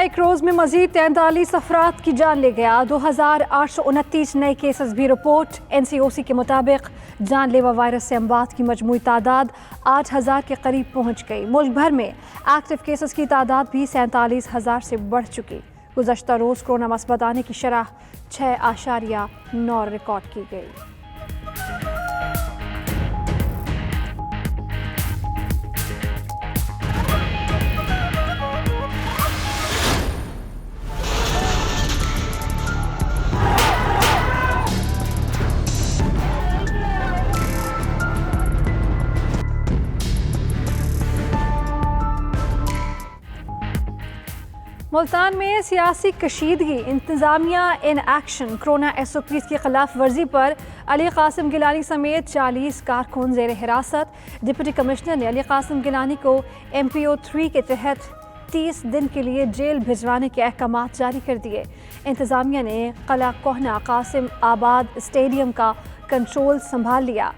एक रोज में मजीद 43 अफराद की जान ले गया। 2829 नए केसेस भी रिपोर्ट। NCOC के मुताबिक जानलेवा वायरस से अमवात की मजमूई तादाद 8000 के करीब पहुंच गई। मुल्क भर में एक्टिव केसेस की तादाद भी 47,000 से बढ़ चुकी। गुज़श्ता रोज कोरोना मस्बत आने की शरह 6.9 रिकॉर्ड की गई। मुल्तान में सियासी कशीदगी, इंतजामिया इन एक्शन। कोरोना SOPs की खिलाफ वर्जी पर अली कासिम गिलानी समेत 40 कारकुन जेर हिरासत। डिप्टी कमिश्नर ने अली कासिम गिलानी को MPO 3 के तहत 30 दिन के लिए जेल भिजवाने के अहकाम जारी कर दिए। इंतजामिया ने कला कोहना कासिम आबाद स्टेडियम का कंट्रोल संभाल लिया।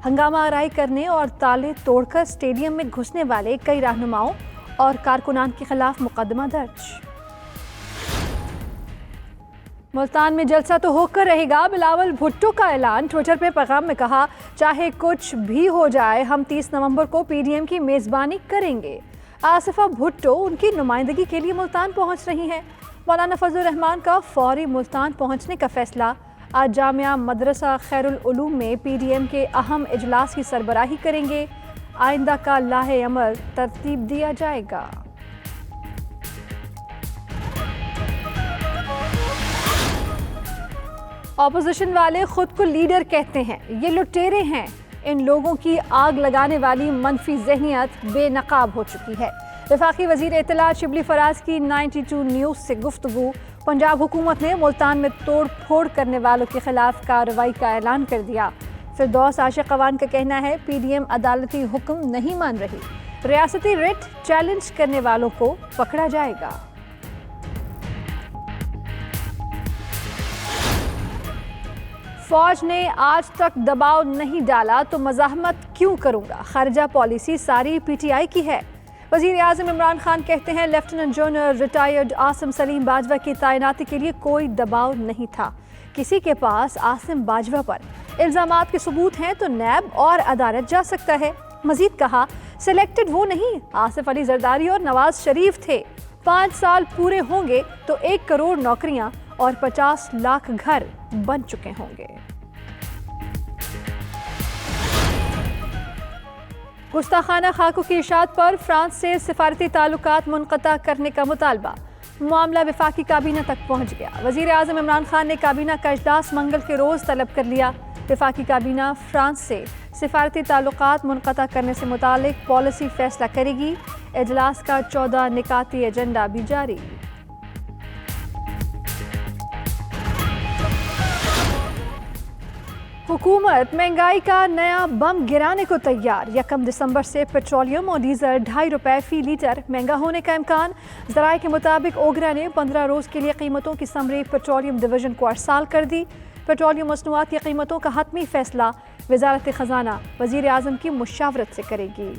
हंगामा आराई करने और ताले तोड़कर स्टेडियम में घुसने वाले कई रहनुमाओं और कारकुनान के खिलाफ मुकदमा दर्ज। मुल्तान में जलसा तो होकर रहेगा। बिलावल भुट्टो का ऐलान। ट्विटर पे पैगाम में कहा, चाहे कुछ भी हो जाए हम 30 नवंबर को PDM की मेज़बानी करेंगे। आसिफा भुट्टो उनकी नुमाइंदगी के लिए मुल्तान पहुंच रही हैं। मौलाना फजलुर रहमान का फौरी मुल्तान पहुंचने का फैसला। आज जामिया मदरसा खैरुल उलूम में PDM के अहम इजलास की सरबराही करेंगे। आइंदा का लाहे अमल तरतीब दिया जाएगा। ऑपोजिशन वाले खुद को लीडर कहते हैं, ये लुटेरे हैं। इन लोगों की आग लगाने वाली मनफी जहनियत बेनकाब हो चुकी है। वफाकी वजीर इत्तलात शिबली फराज की 92 न्यूज़ से गुफ्तगू। पंजाब हुकूमत ने मुल्तान में तोड़ फोड़ करने वालों के खिलाफ कार्रवाई का ऐलान कर दिया। फिरदौस आशिक अवान का कहना है, PDM अदालती हुक्म नहीं मान रही। रियासती रिट चैलेंज करने वालों को पकड़ा जाएगा। फौज ने आज तक दबाव नहीं डाला तो मज़ाहमत क्यों करूंगा। खारजा पॉलिसी सारी PTI की है। वज़ीर आज़म इमरान खान कहते हैं, lieutenant general retired Asim Salim Bajwa की तैनाती के लिए कोई दबाव नहीं था। किसी के पास आसिम बाजवा पर इल्ज़ामात के सबूत हैं तो नैब और अदालत जा सकता है। मजीद कहा, सिलेक्टेड वो नहीं, आसिफ अली जरदारी और नवाज शरीफ थे। 5 साल पूरे होंगे तो 1 करोड़ नौकरियां और 50 लाख घर बन चुके होंगे। गुस्ताखाना खाकों की इशाअत पर फ्रांस से सिफारती ताल्लुकात मुनक़ता करने का मुतालबा। मामला वफाकी काबीना तक पहुंच गया। वज़ीर आज़म इमरान खान ने काबीना का इजलास मंगल के रोज़ तलब कर लिया। वफाकी काबीना फ्रांस से सिफारती ताल्लुकात मुनक़ता करने से मुतालिक पॉलिसी फैसला करेगी। इजलास का 14 निकाती एजेंडा भी जारी। हुकूमत महंगाई का नया बम गिराने को तैयार। 1 दिसंबर से पेट्रोलियम और डीजल 2.5 रुपए फी लीटर महंगा होने का इम्कान। ज़राए के मुताबिक ओगरा ने 15 रोज़ के लिए कीमतों की समरी पेट्रोलियम डिवीजन को अरसाल कर दी। पेट्रोलियम मसनूआत की कीमतों का हतमी फैसला वज़ारत ख़ज़ाना वज़ीर आज़म की मुशावरत से करेगी।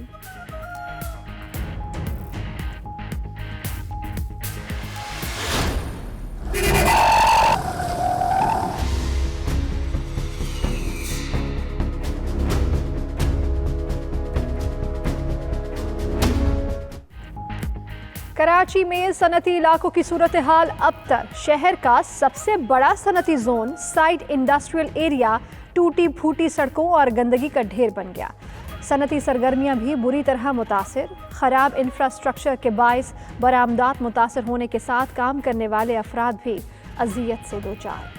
कराची में सनती इलाकों की सूरत हाल अब तक। शहर का सबसे बड़ा सनती जोन साइड इंडस्ट्रियल एरिया टूटी फूटी सड़कों और गंदगी का ढेर बन गया। सनती सरगर्मियां भी बुरी तरह मुतासिर। खराब इंफ्रास्ट्रक्चर के बायस बरामदात मुतासिर होने के साथ काम करने वाले अफराद भी अजियत से दो चार।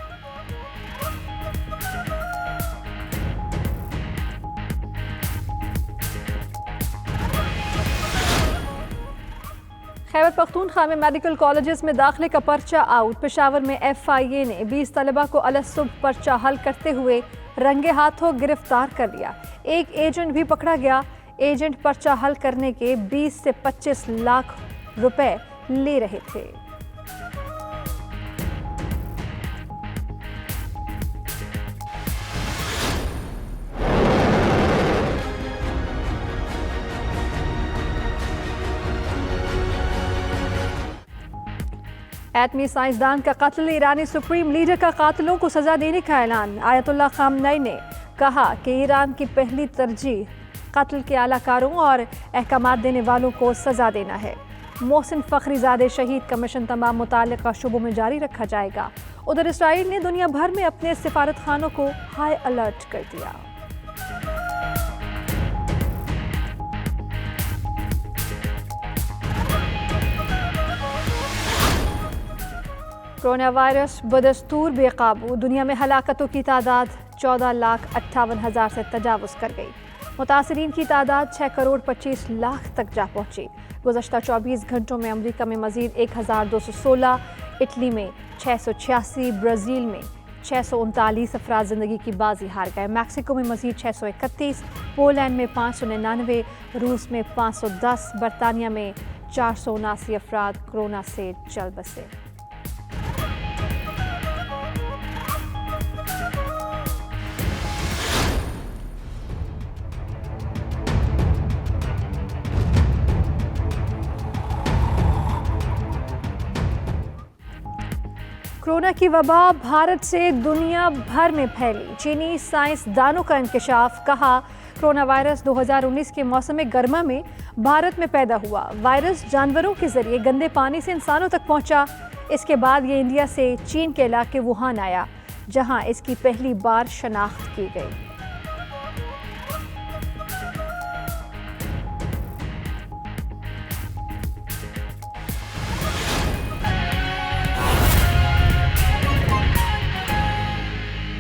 खैबर पख्तूनख्वा में मेडिकल कॉलेजेस में दाखिले का पर्चा आउट। पेशावर में FIA ने 20 तलबा को अलसुब पर्चा हल करते हुए रंगे हाथों गिरफ्तार कर लिया। एक एजेंट भी पकड़ा गया। एजेंट पर्चा हल करने के 20 से 25 लाख रुपए ले रहे थे। एटमी साइंसदान का कत्ल, ईरानी सुप्रीम लीडर का कातिलों को सजा देने का ऐलान। आयतुल्लाह खामनई ने कहा कि ईरान की पहली तरजीह कत्ल के आलाकारों और अहकामात देने वालों को सजा देना है। मोहसिन फखरीजादे शहीद का मिशन तमाम मुताल्लिका शुबों में जारी रखा जाएगा। उधर इसराइल ने दुनिया भर में अपने सिफारतखानों को हाई अलर्ट कर दिया। कोरोना वायरस बदस्तूर बेकाबू, दुनिया में हलाकतों की तादाद 14,58,000 से तजावुज़ कर गई। मुतासरीन की तादाद 6,25,00,000 तक जा पहुंची। गुज़श्ता 24 घंटों में अमरीका में मज़ीद 1,216, इटली में 686, ब्राज़ील में 639 अफराद ज़िंदगी की बाजी हार गए। मैक्सिको में मज़ीद 631, पोलैंड में 599, रूस में 510, बरतानिया में 479 अफराद कोरोना से जल बसे। कोरोना की वबा भारत से दुनिया भर में फैली। चीनी साइंसदानों का इंकशाफ, कहा कोरोना वायरस 2019 के मौसम गर्मा में भारत में पैदा हुआ। वायरस जानवरों के जरिए गंदे पानी से इंसानों तक पहुंचा। इसके बाद ये इंडिया से चीन के इलाके वुहान आया, जहां इसकी पहली बार शनाख्त की गई।